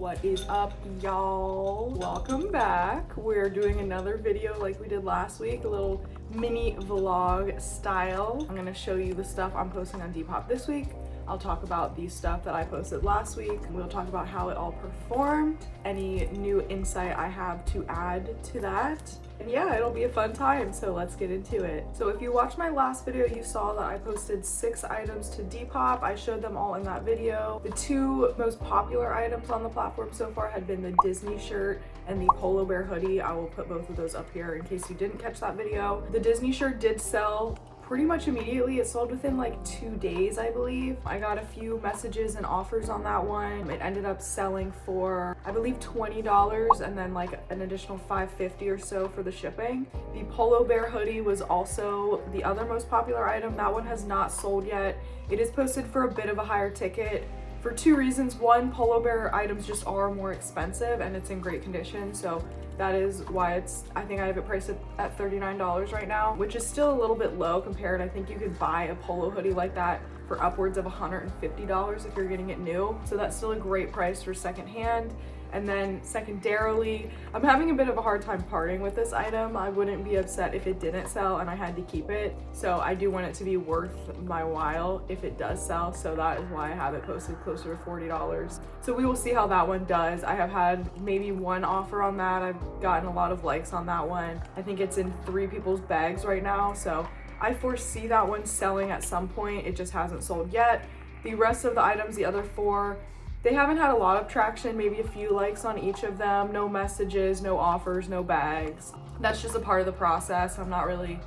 What is up, y'all? Welcome back. We're doing another video like we did last week, a little mini vlog style. I'm gonna show you the stuff I'm posting on Depop this week. I'll talk about the stuff that I posted last week. We'll talk about how it all performed, any new insight I have to add to that. And yeah, it'll be a fun time, so let's get into it. So if you watched my last video, you saw that I posted 6 items to Depop. I showed them all in that video. The 2 most popular items on the platform so far had been the Disney shirt and the Polo Bear hoodie. I will put both of those up here in case you didn't catch that video. The Disney shirt did sell pretty much immediately. It sold within like 2 days, I believe. I got a few messages and offers on that one. It ended up selling for, I believe, $20 and then like an additional $5.50 or so for the shipping. The Polo Bear hoodie was also the other most popular item. That one has not sold yet. It is posted for a bit of a higher ticket for 2 reasons. One, Polo Bear items just are more expensive and it's in great condition, so that is why I think I have it priced at $39 right now, which is still a little bit low compared. I think you could buy a polo hoodie like that for upwards of $150 if you're getting it new. So that's still a great price for secondhand. And then secondarily, I'm having a bit of a hard time parting with this item. I wouldn't be upset if it didn't sell and I had to keep it. So I do want it to be worth my while if it does sell. So that is why I have it posted closer to $40. So we will see how that one does. I have had maybe 1 offer on that. I've gotten a lot of likes on that one. I think it's in 3 people's bags right now. So I foresee that one selling at some point. It just hasn't sold yet. The rest of the items, the other 4, they haven't had a lot of traction, maybe a few likes on each of them, no messages, no offers, no bags. That's just a part of the process. I'm not really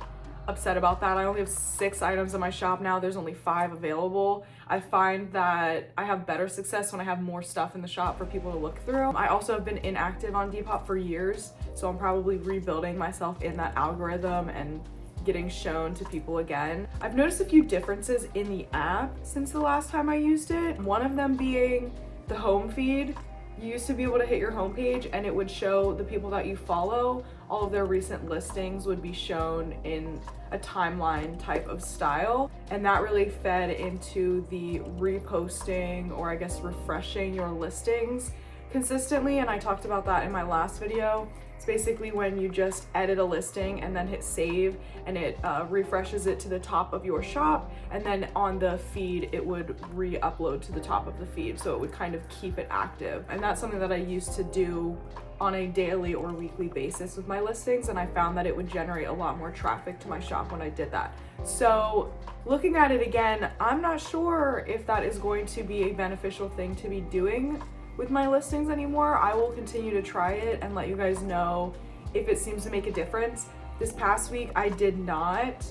upset about that. I only have 6 items in my shop now. There's only 5 available. I find that I have better success when I have more stuff in the shop for people to look through. I also have been inactive on Depop for years, so I'm probably rebuilding myself in that algorithm and getting shown to people again. I've noticed a few differences in the app since the last time I used it. One of them being the home feed. You used to be able to hit your homepage and it would show the people that you follow. All of their recent listings would be shown in a timeline type of style. And that really fed into the reposting, or I guess refreshing your listings consistently. And I talked about that in my last video. It's basically when you just edit a listing and then hit save, and it refreshes it to the top of your shop, and then on the feed it would re-upload to the top of the feed, so it would kind of keep it active. And that's something that I used to do on a daily or weekly basis with my listings, and I found that it would generate a lot more traffic to my shop when I did that. So looking at it again, I'm not sure if that is going to be a beneficial thing to be doing with my listings anymore. I will continue to try it and let you guys know if it seems to make a difference. This past week I did not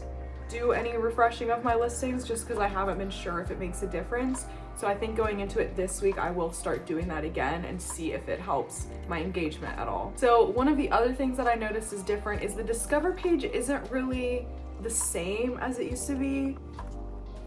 do any refreshing of my listings just because I haven't been sure if it makes a difference. So I think going into it this week I will start doing that again and see if it helps my engagement at all. So one of the other things that I noticed is different is the Discover page isn't really the same as it used to be,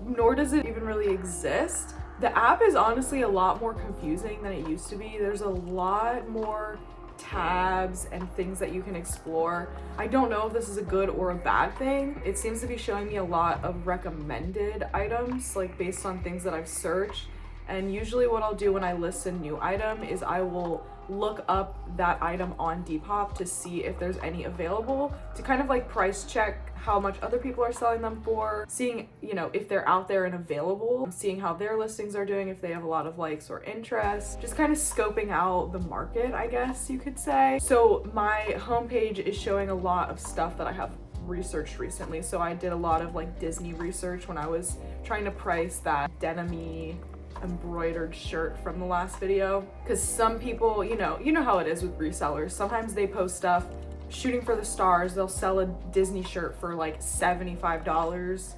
nor does it even really exist. The app is honestly a lot more confusing than it used to be. There's a lot more tabs and things that you can explore. I don't know if this is a good or a bad thing. It seems to be showing me a lot of recommended items, like based on things that I've searched. And usually what I'll do when I list a new item is I will look up that item on Depop to see if there's any available, to kind of like price check how much other people are selling them for, seeing, you know, if they're out there and available, seeing how their listings are doing, if they have a lot of likes or interest, just kind of scoping out the market, I guess you could say. So my homepage is showing a lot of stuff that I have researched recently. So I did a lot of like Disney research when I was trying to price that denim-y embroidered shirt from the last video, because some people, you know how it is with resellers. Sometimes they post stuff shooting for the stars. They'll sell a Disney shirt for like $75,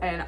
and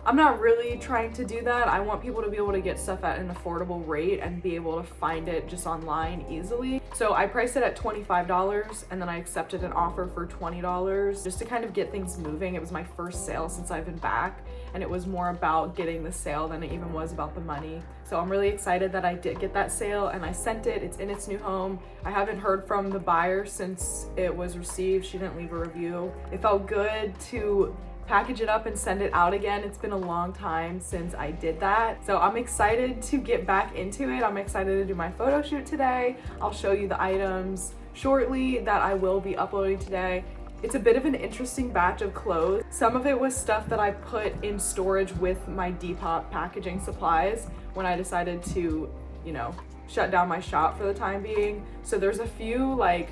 I'm not really trying to do that. I want people to be able to get stuff at an affordable rate and be able to find it just online easily. So I priced it at $25, and then I accepted an offer for $20 just to kind of get things moving. It was my first sale since I've been back, and it was more about getting the sale than it even was about the money. So I'm really excited that I did get that sale and I sent it. It's in its new home. I haven't heard from the buyer since it was received. She didn't leave a review. It felt good to package it up and send it out again. It's been a long time since I did that. So I'm excited to get back into it. I'm excited to do my photo shoot today. I'll show you the items shortly that I will be uploading today. It's a bit of an interesting batch of clothes. Some of it was stuff that I put in storage with my Depop packaging supplies when I decided to, you know, shut down my shop for the time being. So there's a few like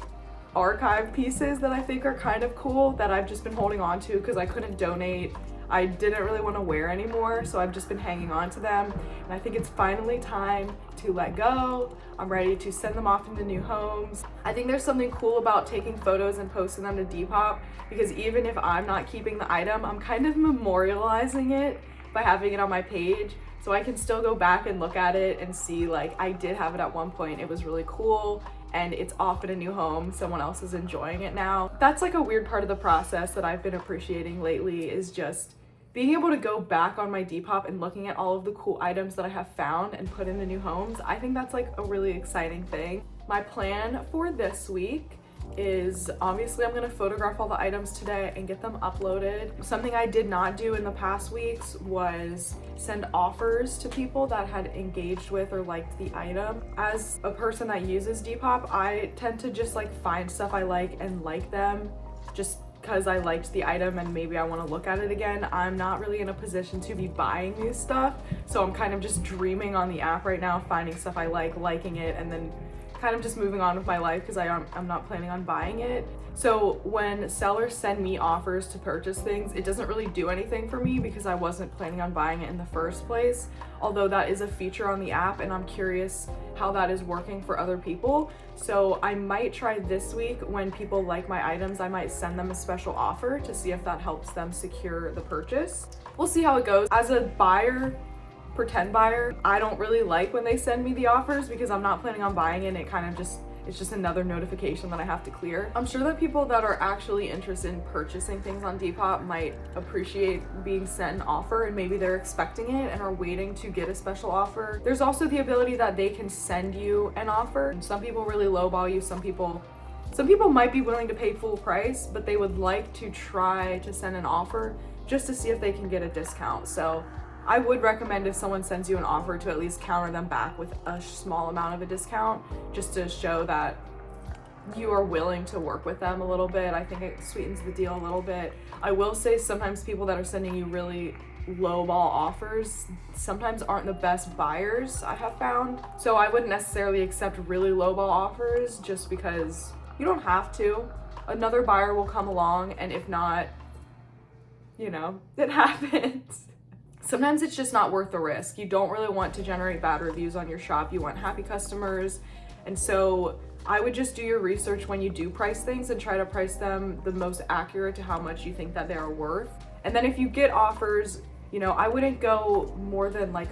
archive pieces that I think are kind of cool that I've just been holding on to because I couldn't donate. I didn't really want to wear anymore, so I've just been hanging on to them. And I think it's finally time to let go. I'm ready to send them off into new homes. I think there's something cool about taking photos and posting them to Depop because even if I'm not keeping the item, I'm kind of memorializing it by having it on my page. So I can still go back and look at it and see like I did have it at one point. It was really cool and it's off in a new home. Someone else is enjoying it now. That's like a weird part of the process that I've been appreciating lately is just being able to go back on my Depop and looking at all of the cool items that I have found and put into new homes. I think that's like a really exciting thing. My plan for this week is obviously I'm gonna photograph all the items today and get them uploaded. Something I did not do in the past weeks was send offers to people that had engaged with or liked the item. As a person that uses Depop, I tend to just like find stuff I like and like them just because I liked the item and maybe I want to look at it again. I'm not really in a position to be buying new stuff, so I'm kind of just dreaming on the app right now, finding stuff I like, liking it, and then kind of just moving on with my life because I'm not planning on buying it. So when sellers send me offers to purchase things, it doesn't really do anything for me because I wasn't planning on buying it in the first place, although that is a feature on the app and I'm curious how that is working for other people. So I might try this week when people like my items, I might send them a special offer to see if that helps them secure the purchase. We'll see how it goes. As a buyer, pretend buyer, I don't really like when they send me the offers because I'm not planning on buying it and it kind of just, it's just another notification that I have to clear. I'm sure that people that are actually interested in purchasing things on Depop might appreciate being sent an offer and maybe they're expecting it and are waiting to get a special offer. There's also the ability that they can send you an offer. Some people really lowball you, some people might be willing to pay full price, but they would like to try to send an offer just to see if they can get a discount. So I would recommend if someone sends you an offer to at least counter them back with a small amount of a discount just to show that you are willing to work with them a little bit. I think it sweetens the deal a little bit. I will say sometimes people that are sending you really lowball offers sometimes aren't the best buyers, I have found. So I wouldn't necessarily accept really lowball offers just because you don't have to. Another buyer will come along and if not, you know, it happens. Sometimes it's just not worth the risk. You don't really want to generate bad reviews on your shop. You want happy customers. And so I would just do your research when you do price things and try to price them the most accurate to how much you think that they are worth. And then if you get offers, you know, I wouldn't go more than like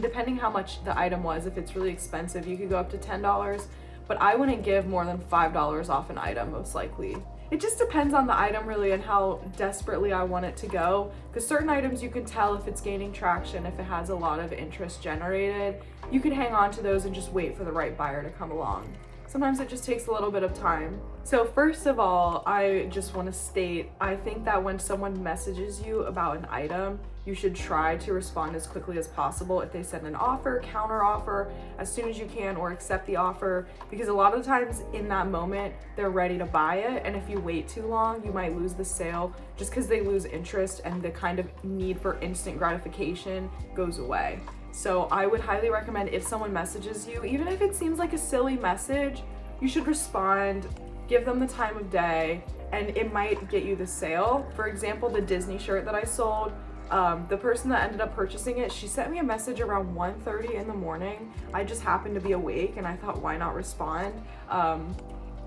depending how much the item was. If it's really expensive, you could go up to $10, but I wouldn't give more than $5 off an item most likely. It just depends on the item really and how desperately I want it to go. Because certain items you can tell if it's gaining traction, if it has a lot of interest generated. You can hang on to those and just wait for the right buyer to come along. Sometimes it just takes a little bit of time. So first of all, I just want to state, I think that when someone messages you about an item, you should try to respond as quickly as possible. If they send an offer, counter offer as soon as you can or accept the offer, because a lot of the times in that moment, they're ready to buy it. And if you wait too long, you might lose the sale just because they lose interest and the kind of need for instant gratification goes away. So I would highly recommend if someone messages you, even if it seems like a silly message, you should respond, give them the time of day, and it might get you the sale. For example, the Disney shirt that I sold, the person that ended up purchasing it, she sent me a message around 1:30 in the morning. I just happened to be awake and I thought, why not respond?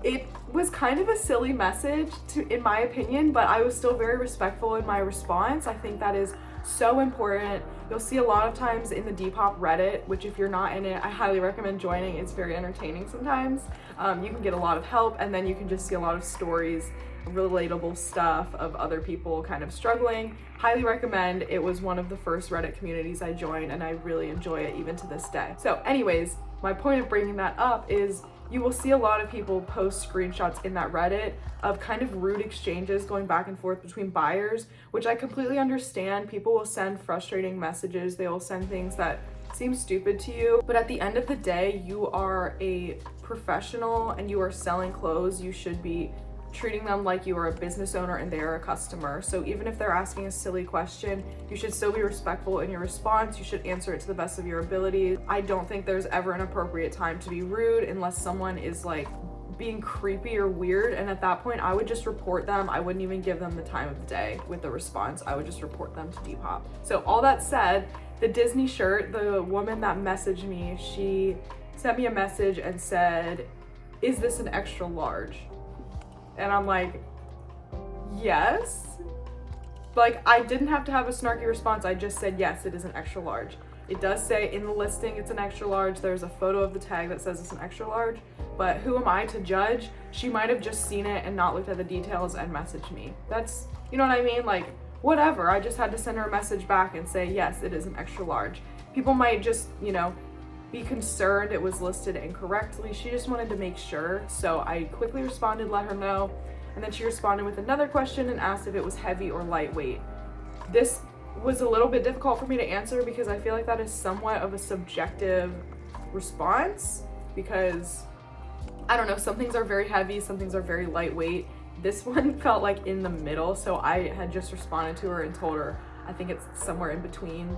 It was kind of a silly message in my opinion, but I was still very respectful in my response. I think that is so important. You'll see a lot of times in the Depop Reddit, which if you're not in it, I highly recommend joining. It's very entertaining sometimes. You can get a lot of help and then you can just see a lot of stories, relatable stuff of other people kind of struggling. Highly recommend. It was one of the first Reddit communities I joined and I really enjoy it even to this day. So anyways, my point of bringing that up is you will see a lot of people post screenshots in that Reddit of kind of rude exchanges going back and forth between buyers, which I completely understand. People will send frustrating messages, they will send things that seem stupid to you, but at the end of the day, you are a professional and you are selling clothes. You should be treating them like you are a business owner and they are a customer. So even if they're asking a silly question, you should still be respectful in your response. You should answer it to the best of your ability. I don't think there's ever an appropriate time to be rude unless someone is like being creepy or weird, and at that point I would just report them. I wouldn't even give them the time of the day with the response. I would just report them to Depop. So all that said, the Disney shirt, the woman that messaged me, she sent me a message and said, "Is this an extra large?" And I'm like, yes. Like, I didn't have to have a snarky response. I just said, yes, it is an extra large. It does say in the listing it's an extra large. There's a photo of the tag that says it's an extra large, but who am I to judge? She might have just seen it and not looked at the details and messaged me. That's, you know what I mean? Like, whatever. I just had to send her a message back and say, yes, it is an extra large. People might just, you know, be concerned it was listed incorrectly. She just wanted to make sure. So I quickly responded, let her know. And then she responded with another question and asked if it was heavy or lightweight. This was a little bit difficult for me to answer because I feel like that is somewhat of a subjective response, because I don't know, some things are very heavy, some things are very lightweight. This one felt like in the middle, so I had just responded to her and told her I think it's somewhere in between.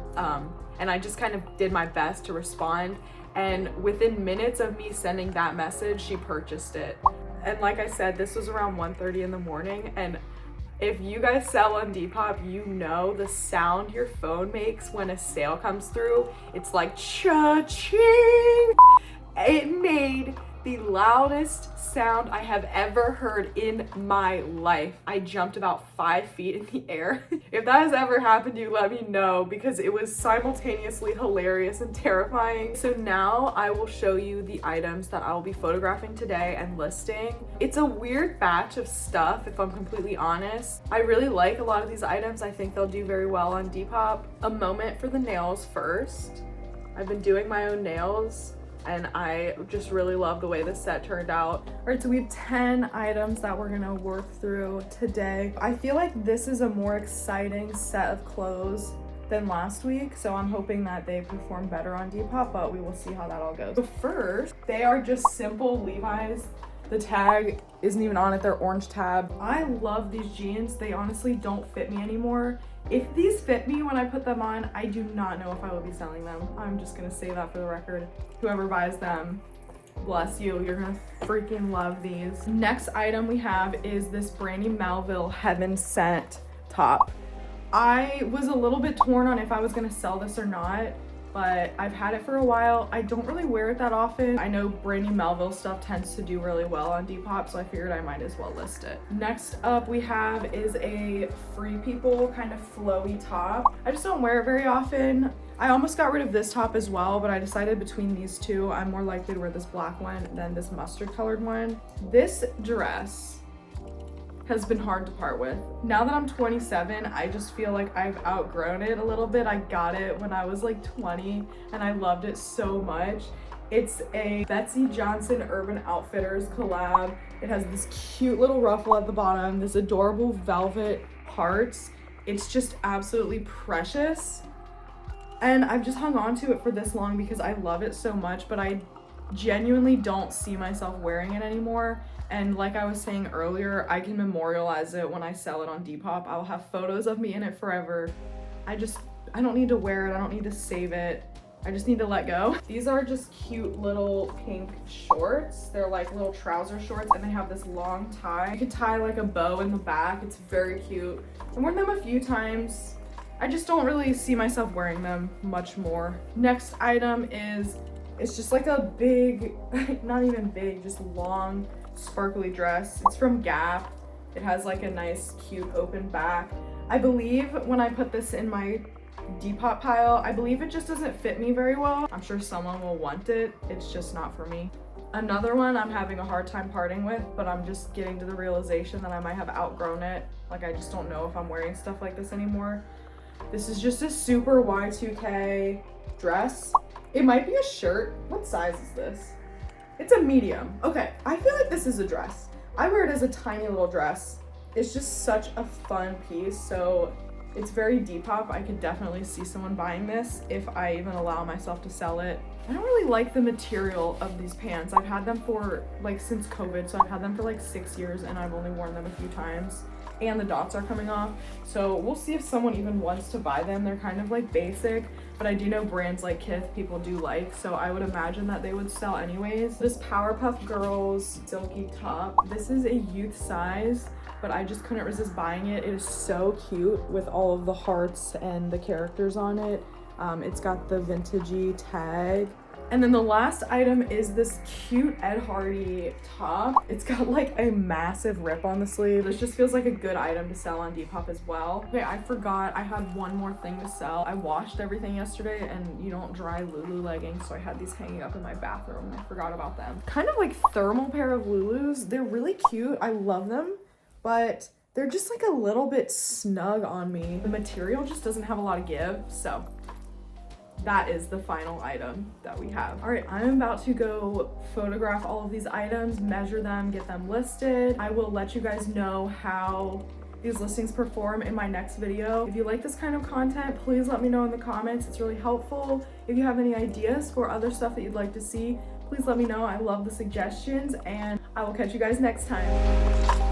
And I just kind of did my best to respond. And within minutes of me sending that message, she purchased it. And like I said, this was around 1:30 in the morning. And if you guys sell on Depop, you know the sound your phone makes when a sale comes through. It's like cha-ching. It made the loudest sound I have ever heard in my life. I jumped about 5 feet in the air. If that has ever happened to you, let me know, because it was simultaneously hilarious and terrifying. So now I will show you the items that I will be photographing today and listing. It's a weird batch of stuff, if I'm completely honest. I really like a lot of these items. I think they'll do very well on Depop. A moment for the nails first. I've been doing my own nails, and I just really love the way this set turned out. All right, so we have 10 items that we're gonna work through today. I feel like this is a more exciting set of clothes than last week, so I'm hoping that they perform better on Depop, but we will see how that all goes. So first, they are just simple Levi's. The tag isn't even on it, they're orange tab. I love these jeans. They honestly don't fit me anymore. If these fit me when I put them on, I do not know if I will be selling them. I'm just gonna say that for the record. Whoever buys them, bless you, you're gonna freaking love these. Next item we have is this Brandy Melville Heaven Scent top. I was a little bit torn on if I was gonna sell this or not, but I've had it for a while. I don't really wear it that often. I know Brandy Melville stuff tends to do really well on Depop, so I figured I might as well list it. Next up we have is a Free People kind of flowy top. I just don't wear it very often. I almost got rid of this top as well, but I decided between these two, I'm more likely to wear this black one than this mustard colored one. This dress has been hard to part with. Now that I'm 27, I just feel like I've outgrown it a little bit. I got it when I was like 20 and I loved it so much. It's a Betsy Johnson Urban Outfitters collab. It has this cute little ruffle at the bottom, this adorable velvet hearts. It's just absolutely precious. And I've just hung on to it for this long because I love it so much, but I genuinely don't see myself wearing it anymore. And like I was saying earlier, I can memorialize it when I sell it on Depop. I'll have photos of me in it forever. I don't need to wear it. I don't need to save it. I just need to let go. These are just cute little pink shorts. They're like little trouser shorts and they have this long tie. You can tie like a bow in the back. It's very cute. I've worn them a few times. I just don't really see myself wearing them much more. Next item is, it's just like a big, not even big, just long, sparkly dress. It's from Gap. It has like a nice cute open back. I believe when I put this in my Depop pile, I believe it just doesn't fit me very well. I'm sure someone will want it. It's just not for me. Another one I'm having a hard time parting with, but I'm just getting to the realization that I might have outgrown it. Like, I just don't know if I'm wearing stuff like this anymore. This is just a super Y2K dress. It might be a shirt. What size is this? It's a medium. Okay, I feel like this is a dress. I wear it as a tiny little dress. It's just such a fun piece, so it's very Depop. I could definitely see someone buying this if I even allow myself to sell it. I don't really like the material of these pants. I've had them for like since COVID, so I've had them for like 6 years and I've only worn them a few times. And the dots are coming off, so we'll see if someone even wants to buy them. They're kind of like basic, but I do know brands like Kith people do like, so I would imagine that they would sell anyways. This Powerpuff Girls silky top, this is a youth size, but I just couldn't resist buying it. It is so cute with all of the hearts and the characters on it. It's got the vintagey tag. And then the last item is this cute Ed Hardy top. It's got like a massive rip on the sleeve. This just feels like a good item to sell on Depop as well. Okay, I forgot I had one more thing to sell. I washed everything yesterday and you don't dry Lulu leggings, so I had these hanging up in my bathroom and I forgot about them. Kind of like thermal pair of Lulus. They're really cute. I love them, but they're just like a little bit snug on me. The material just doesn't have a lot of give, so that is the final item that we have. All right, I'm about to go photograph all of these items, measure them, get them listed. I will let you guys know how these listings perform in my next video. If you like this kind of content, please let me know in the comments. It's really helpful. If you have any ideas for other stuff that you'd like to see, please let me know. I love the suggestions, and I will catch you guys next time.